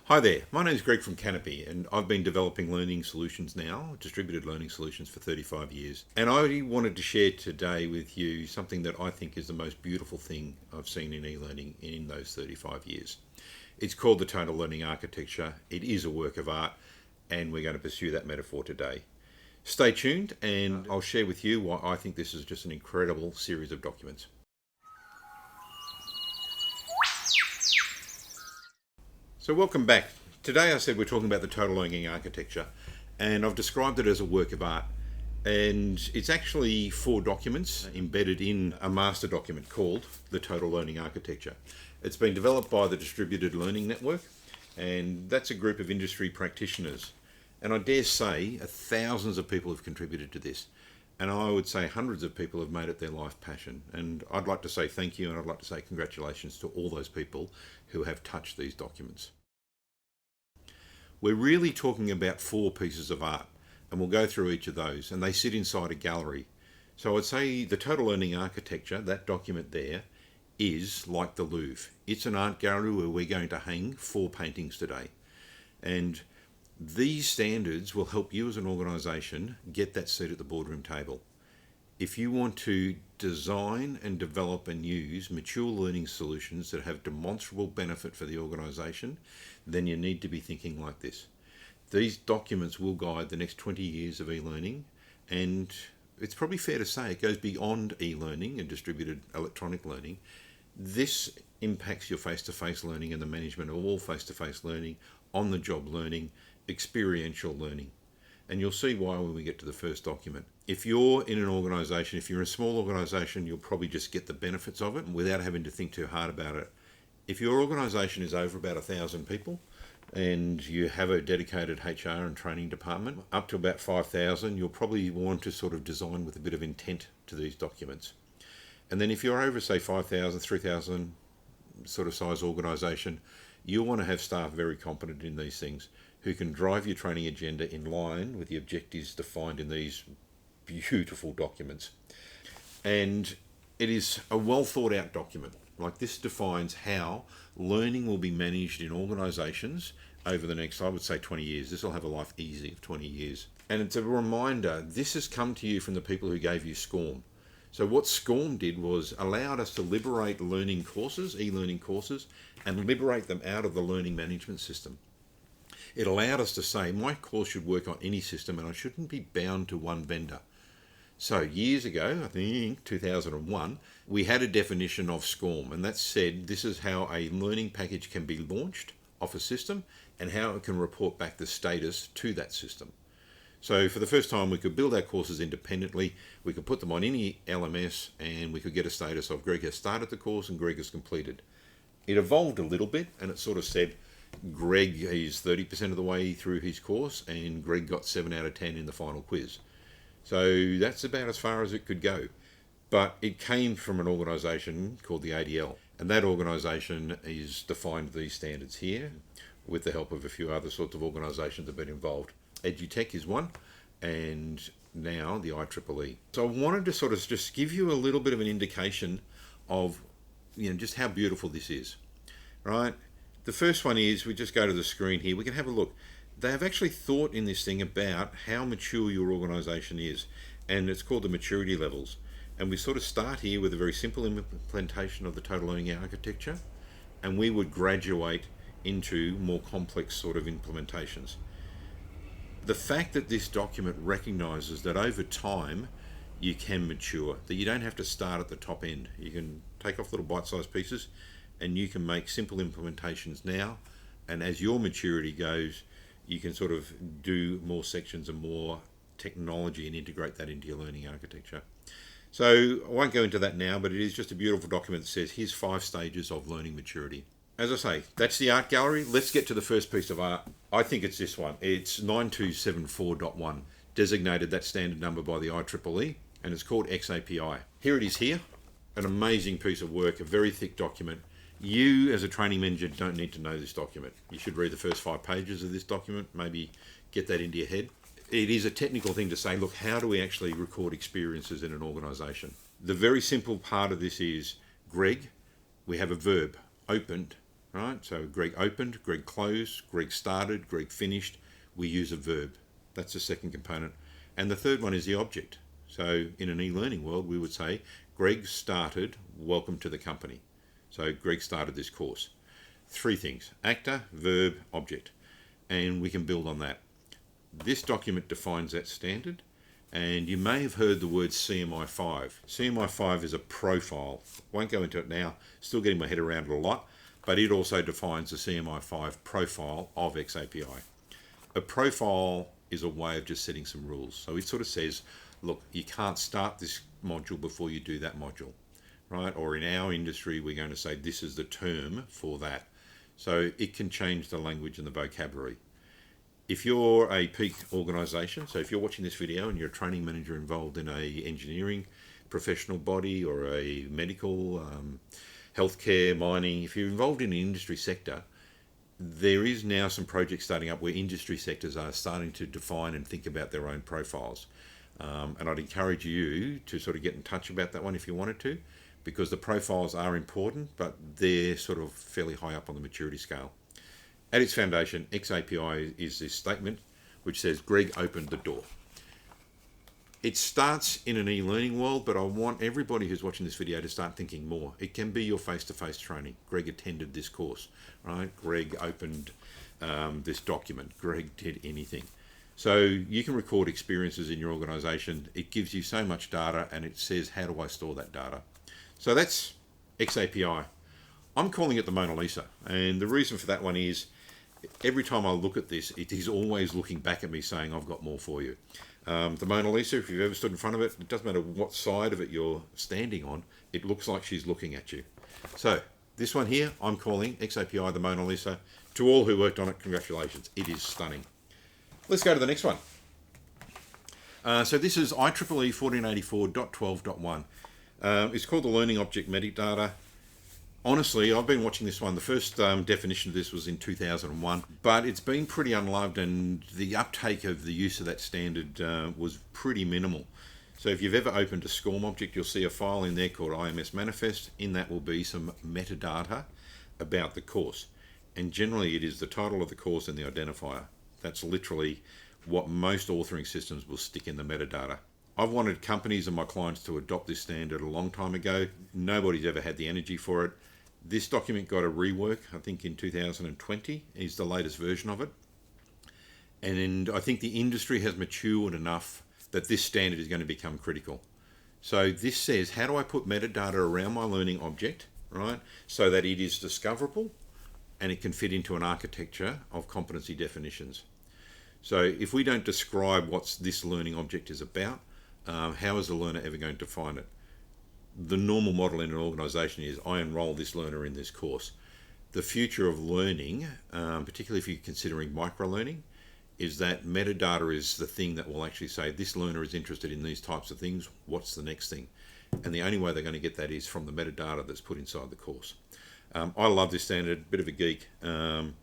Hi there, my name is Greg from Canopi and I've been developing learning solutions now, distributed learning solutions for 35 years. And I wanted to share today with you something that I think is the most beautiful thing I've seen in e-learning in those 35 years. It's called the total learning architecture. It is a work of art and we're going to pursue that metaphor today. Stay tuned and I'll share with you why I think this is just an incredible series of documents. So welcome back. Today I said we're talking about the total learning architecture and I've described it as a work of art, and it's actually 4 documents embedded in a master document called the total learning architecture. It's been developed by the Distributed Learning Network, and that's a group of industry practitioners, and I dare say thousands of people have contributed to this, and I would say hundreds of people have made it their life passion. And I'd like to say thank you, and I'd like to say congratulations to all those people who have touched these documents. We're really talking about 4 pieces of art, and we'll go through each of those, and they sit inside a gallery. So I'd say the total learning architecture, that document there, is like the Louvre. It's an art gallery where we're going to hang 4 paintings today. And these standards will help you as an organisation get that seat at the boardroom table. If you want to design and develop and use mature learning solutions that have demonstrable benefit for the organisation, then you need to be thinking like this. These documents will guide the next 20 years of e-learning, and it's probably fair to say it goes beyond e-learning and distributed electronic learning. This impacts your face-to-face learning and the management of all face-to-face learning, on-the-job learning, experiential learning. And you'll see why when we get to the first document. If you're in an organisation, if you're in a small organisation, you'll probably just get the benefits of it without having to think too hard about it. If your organisation is over about 1,000 people and you have a dedicated HR and training department, up to about 5,000, you'll probably want to sort of design with a bit of intent to these documents. And then if you're over, say, 5,000, 3,000 sort of size organisation, you'll want to have staff very competent in these things, who can drive your training agenda in line with the objectives defined in these beautiful documents. And it is a well thought out document. Like, this defines how learning will be managed in organisations over the next, I would say, 20 years. This will have a life easy of 20 years. And it's a reminder, this has come to you from the people who gave you SCORM. So what SCORM did was allowed us to liberate learning courses, e-learning courses, and liberate them out of the learning management system. It allowed us to say, my course should work on any system and I shouldn't be bound to one vendor. So years ago, I think 2001, we had a definition of SCORM, and that said this is how a learning package can be launched off a system and how it can report back the status to that system. So for the first time, we could build our courses independently, we could put them on any LMS, and we could get a status of Greg has started the course and Greg has completed. It evolved a little bit, and it sort of said, Greg is 30% of the way through his course and Greg got 7 out of 10 in the final quiz. So that's about as far as it could go. But it came from an organisation called the ADL, and that organisation is defined these standards here with the help of a few other sorts of organisations that have been involved. EduTech is one, and now the IEEE. So I wanted to sort of just give you a little bit of an indication of, just how beautiful this is, right? The first one is, we just go to the screen here, we can have a look. They have actually thought in this thing about how mature your organisation is, and it's called the maturity levels. And we sort of start here with a very simple implementation of the total learning architecture, and we would graduate into more complex sort of implementations. The fact that this document recognises that over time you can mature, that you don't have to start at the top end. You can take off little bite-sized pieces and you can make simple implementations now, and as your maturity goes, you can sort of do more sections and more technology and integrate that into your learning architecture. So I won't go into that now, but it is just a beautiful document that says, here's 5 stages of learning maturity. As I say, that's the art gallery. Let's get to the first piece of art. I think it's this one. It's 9274.1, designated that standard number by the IEEE, and it's called xAPI. Here it is here, an amazing piece of work, a very thick document. You as a training manager don't need to know this document. You should read the first 5 pages of this document, maybe get that into your head. It is a technical thing to say, look, how do we actually record experiences in an organisation? The very simple part of this is, Greg, we have a verb, opened, right? So Greg opened, Greg closed, Greg started, Greg finished. We use a verb. That's the second component. And the third one is the object. So in an e-learning world, we would say, Greg started, welcome to the company. So Greg started this course. Three things: actor, verb, object. And we can build on that. This document defines that standard. And you may have heard the word CMI5. CMI5 is a profile. Won't go into it now, still getting my head around it a lot, but it also defines the CMI5 profile of xAPI. A profile is a way of just setting some rules. So it sort of says, look, you can't start this module before you do that module, right? Or in our industry, we're going to say this is the term for that. So it can change the language and the vocabulary. If you're a peak organisation, so if you're watching this video and you're a training manager involved in a engineering professional body or a medical, healthcare, mining, if you're involved in an industry sector, there is now some projects starting up where industry sectors are starting to define and think about their own profiles. And I'd encourage you to sort of get in touch about that one if you wanted to, because the profiles are important, but they're sort of fairly high up on the maturity scale. At its foundation, xAPI is this statement which says Greg opened the door. It starts in an e-learning world, but I want everybody who's watching this video to start thinking more. It can be your face-to-face training. Greg attended this course, right? Greg opened this document. Greg did anything. So you can record experiences in your organisation. It gives you so much data, and it says, how do I store that data? So that's xAPI. I'm calling it the Mona Lisa, and the reason for that one is every time I look at this, it is always looking back at me saying, I've got more for you. The Mona Lisa, if you've ever stood in front of it, it doesn't matter what side of it you're standing on, it looks like she's looking at you. So this one here, I'm calling xAPI the Mona Lisa. To all who worked on it, congratulations. It is stunning. Let's go to the next one. So this is IEEE 1484.12.1. It's called the Learning Object Metadata. Honestly, I've been watching this one. The first definition of this was in 2001, but it's been pretty unloved, and the uptake of the use of that standard was pretty minimal. So if you've ever opened a SCORM object, you'll see a file in there called IMS Manifest. In that will be some metadata about the course. And generally it is the title of the course and the identifier. That's literally what most authoring systems will stick in the metadata. I've wanted companies and my clients to adopt this standard a long time ago. Nobody's ever had the energy for it. This document got a rework, I think in 2020 is the latest version of it. And I think the industry has matured enough that this standard is going to become critical. So this says, how do I put metadata around my learning object, right? So that it is discoverable and it can fit into an architecture of competency definitions. So if we don't describe what this learning object is about, how is the learner ever going to find it? The normal model in an organisation is I enrol this learner in this course. The future of learning, particularly if you're considering micro-learning, is that metadata is the thing that will actually say this learner is interested in these types of things, what's the next thing? And the only way they're going to get that is from the metadata that's put inside the course. I love this standard, bit of a geek, and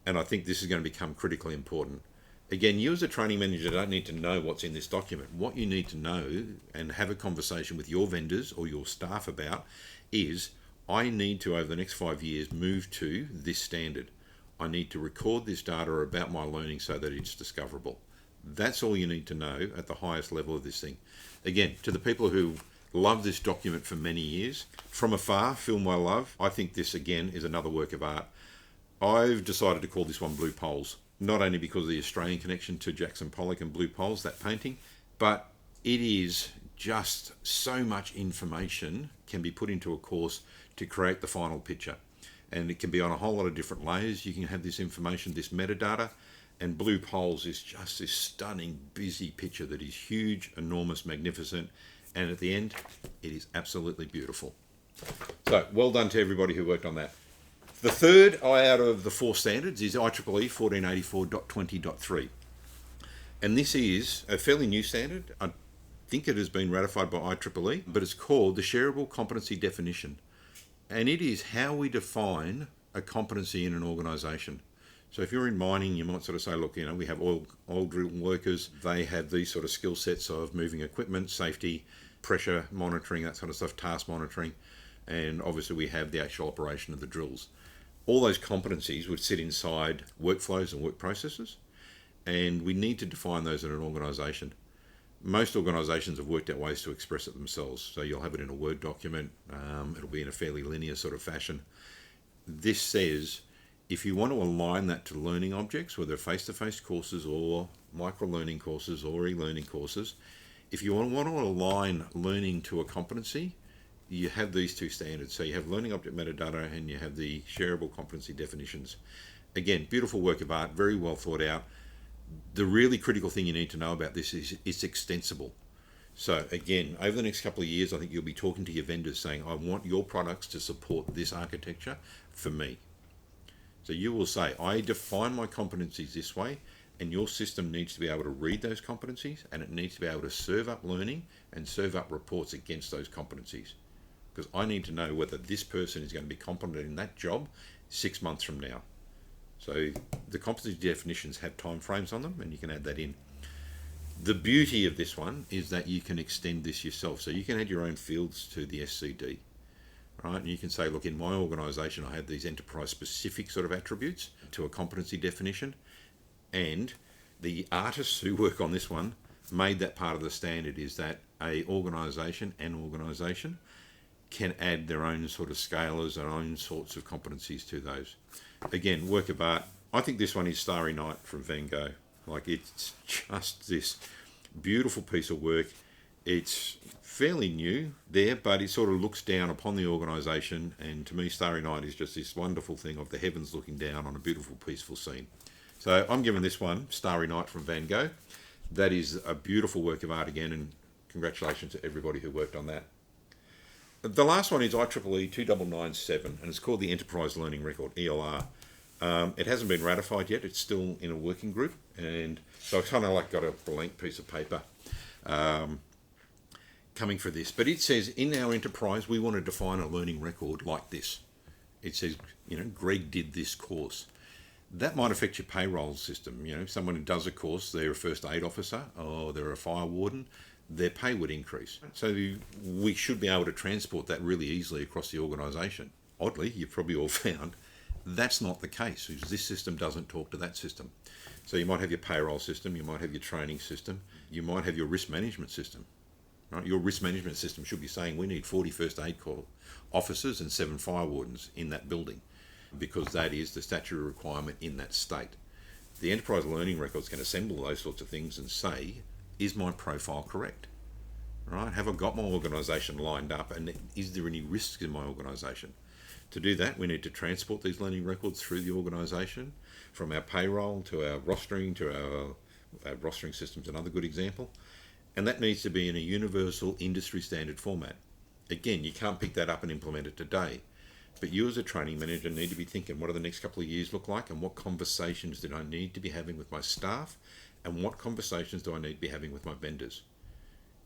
I think this is going to become critically important. Again, you as a training manager don't need to know what's in this document. What you need to know and have a conversation with your vendors or your staff about is, I need to, over the next 5 years, move to this standard. I need to record this data about my learning so that it's discoverable. That's all you need to know at the highest level of this thing. Again, to the people who love this document for many years, from afar, feel my love. I think this, again, is another work of art. I've decided to call this one Blue Poles. Not only because of the Australian connection to Jackson Pollock and Blue Poles, that painting, but it is just so much information can be put into a course to create the final picture. And it can be on a whole lot of different layers. You can have this information, this metadata, and Blue Poles is just this stunning, busy picture that is huge, enormous, magnificent, and at the end, it is absolutely beautiful. So, well done to everybody who worked on that. The third out of the four standards is IEEE 1484.20.3. And this is a fairly new standard. I think it has been ratified by IEEE, but it's called the Sharable Competency Definition. And it is how we define a competency in an organisation. So if you're in mining, you might sort of say, look, you know, we have oil drill workers. They have these sort of skill sets of moving equipment, safety, pressure monitoring, that sort of stuff, task monitoring. And obviously we have the actual operation of the drills. All those competencies would sit inside workflows and work processes, and we need to define those in an organisation. Most organisations have worked out ways to express it themselves. So you'll have it in a Word document. It'll be in a fairly linear sort of fashion. This says if you want to align that to learning objects, whether face-to-face courses or micro-learning courses or e-learning courses, if you want to align learning to a competency, you have these two standards. So you have learning object metadata and you have the shareable competency definitions. Again, beautiful work of art, very well thought out. The really critical thing you need to know about this is it's extensible. So again, over the next couple of years, I think you'll be talking to your vendors saying, I want your products to support this architecture for me. So you will say, I define my competencies this way, and your system needs to be able to read those competencies, and it needs to be able to serve up learning and serve up reports against those competencies. Because I need to know whether this person is going to be competent in that job 6 months from now. So the competency definitions have time frames on them, and you can add that in. The beauty of this one is that you can extend this yourself. So you can add your own fields to the SCD, right? And you can say, look, in my organisation, I have these enterprise-specific sort of attributes to a competency definition, and the artists who work on this one made that part of the standard, is that an organisation can add their own sort of scalars, their own sorts of competencies to those. Again, work of art. I think this one is Starry Night from Van Gogh. Like, it's just this beautiful piece of work. It's fairly new there, but it sort of looks down upon the organisation, and to me Starry Night is just this wonderful thing of the heavens looking down on a beautiful, peaceful scene. So I'm giving this one Starry Night from Van Gogh. That is a beautiful work of art again, and congratulations to everybody who worked on that. The last one is IEEE 2997, and it's called the Enterprise Learning Record, ELR. It hasn't been ratified yet. It's still in a working group, and so I kind of like got a blank piece of paper coming for this. But it says, in our enterprise, we want to define a learning record like this. It says, Greg did this course. That might affect your payroll system. Someone who does a course, they're a first aid officer or they're a fire warden, their pay would increase. So we should be able to transport that really easily across the organisation. Oddly, you've probably all found that's not the case, because this system doesn't talk to that system. So you might have your payroll system, you might have your training system, you might have your risk management system. Right? Your risk management system should be saying we need 40 first aid call officers and 7 fire wardens in that building, because that is the statutory requirement in that state. The enterprise learning records can assemble those sorts of things and say, is my profile correct? Right? Have I got my organisation lined up, and is there any risks in my organisation? To do that, we need to transport these learning records through the organisation, from our payroll to our rostering, to our rostering system's another good example, and that needs to be in a universal industry standard format. Again, you can't pick that up and implement it today, but you as a training manager need to be thinking, what do the next couple of years look like, and what conversations do I need to be having with my staff, and what conversations do I need to be having with my vendors?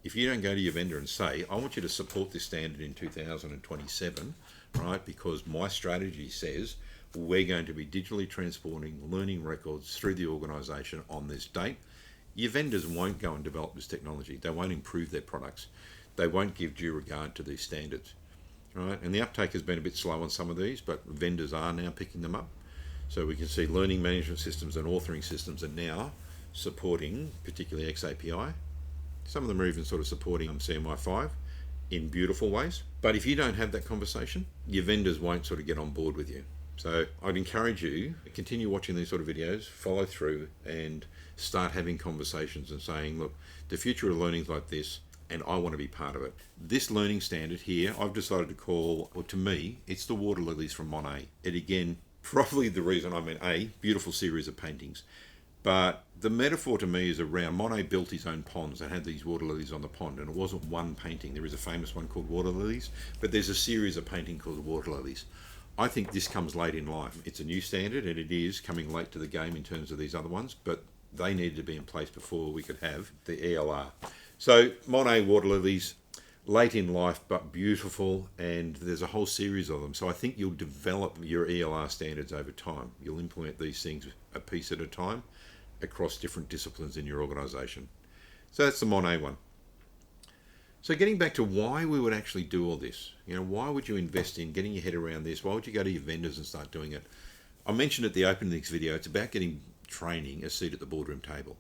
If you don't go to your vendor and say, I want you to support this standard in 2027, right, because my strategy says we're going to be digitally transporting learning records through the organisation on this date, your vendors won't go and develop this technology. They won't improve their products. They won't give due regard to these standards. Right? And the uptake has been a bit slow on some of these, but vendors are now picking them up. So we can see learning management systems and authoring systems are now supporting particularly xAPI. Some of them are even sort of supporting CMI5 in beautiful ways. But if you don't have that conversation, your vendors won't sort of get on board with you. So I'd encourage you to continue watching these sort of videos, follow through, and start having conversations and saying, look, the future of learning is like this, and I want to be part of it. This learning standard here, I've decided to call, or to me, it's the water lilies from Monet. And again, probably the reason beautiful series of paintings. But the metaphor to me is around, Monet built his own ponds and had these water lilies on the pond, and it wasn't one painting. There is a famous one called Water Lilies, but there's a series of paintings called Water Lilies. I think this comes late in life. It's a new standard, and it is coming late to the game in terms of these other ones, but they needed to be in place before we could have the ELR. So Monet Water Lilies, late in life but beautiful, and there's a whole series of them. So I think you'll develop your ELR standards over time. You'll implement these things a piece at a time across different disciplines in your organisation. So that's the Monet one. So getting back to why we would actually do all this, why would you invest in getting your head around this? Why would you go to your vendors and start doing it? I mentioned at the opening of this video, it's about getting training a seat at the boardroom table.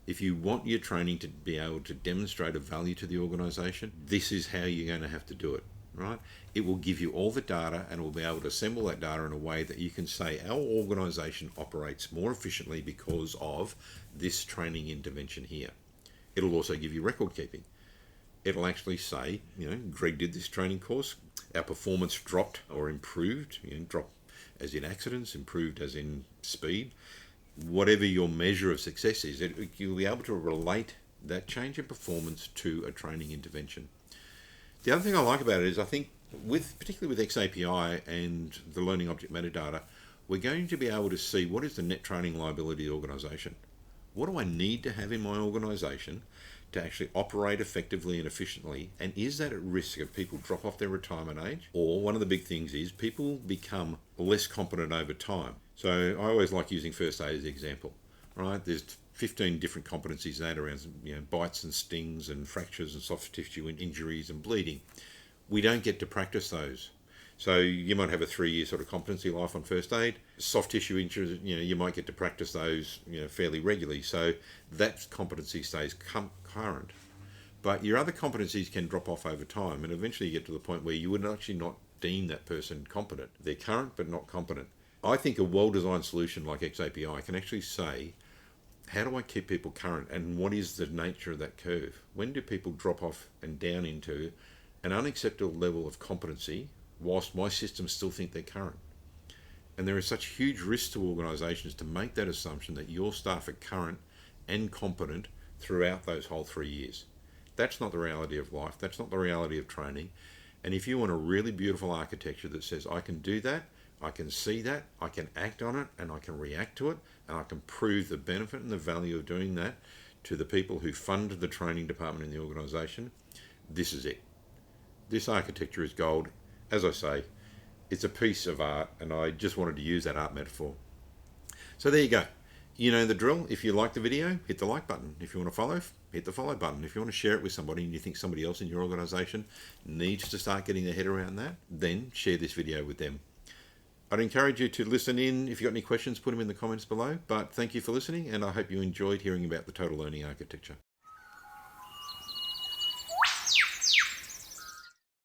If you want your training to be able to demonstrate a value to the organisation, this is how you're going to have to do it, right? It will give you all the data and it will be able to assemble that data in a way that you can say our organisation operates more efficiently because of this training intervention here. It'll also give you record keeping. It'll actually say, Greg did this training course, our performance dropped or improved, dropped as in accidents, improved as in speed. Whatever your measure of success is, you'll be able to relate that change in performance to a training intervention. The other thing I like about it is I think, particularly with xAPI and the learning object metadata, we're going to be able to see what is the net training liability of the organisation. What do I need to have in my organisation to actually operate effectively and efficiently, and is that at risk of people drop off their retirement age? Or one of the big things is people become less competent over time. So I always like using first aid as an example, right? There's 15 different competencies that around bites and stings and fractures and soft tissue and injuries and bleeding. We don't get to practice those. So you might have a 3-year sort of competency life on first aid. Soft tissue injuries, you might get to practice those, fairly regularly. So that competency stays current. But your other competencies can drop off over time, and eventually you get to the point where you would actually not deem that person competent. They're current but not competent. I think a well-designed solution like xAPI can actually say, how do I keep people current, and what is the nature of that curve? When do people drop off and down into an unacceptable level of competency whilst my systems still think they're current? And there is such huge risk to organisations to make that assumption that your staff are current and competent throughout those whole 3 years. That's not the reality of life. That's not the reality of training. And if you want a really beautiful architecture that says, I can do that, I can see that, I can act on it, and I can react to it, and I can prove the benefit and the value of doing that to the people who fund the training department in the organisation, this is it. This architecture is gold. As I say, it's a piece of art, and I just wanted to use that art metaphor. So there you go. You know the drill. If you like the video, hit the like button. If you want to follow, hit the follow button. If you want to share it with somebody and you think somebody else in your organisation needs to start getting their head around that, then share this video with them. I'd encourage you to listen in. If you've got any questions, put them in the comments below. But thank you for listening, and I hope you enjoyed hearing about the total learning architecture.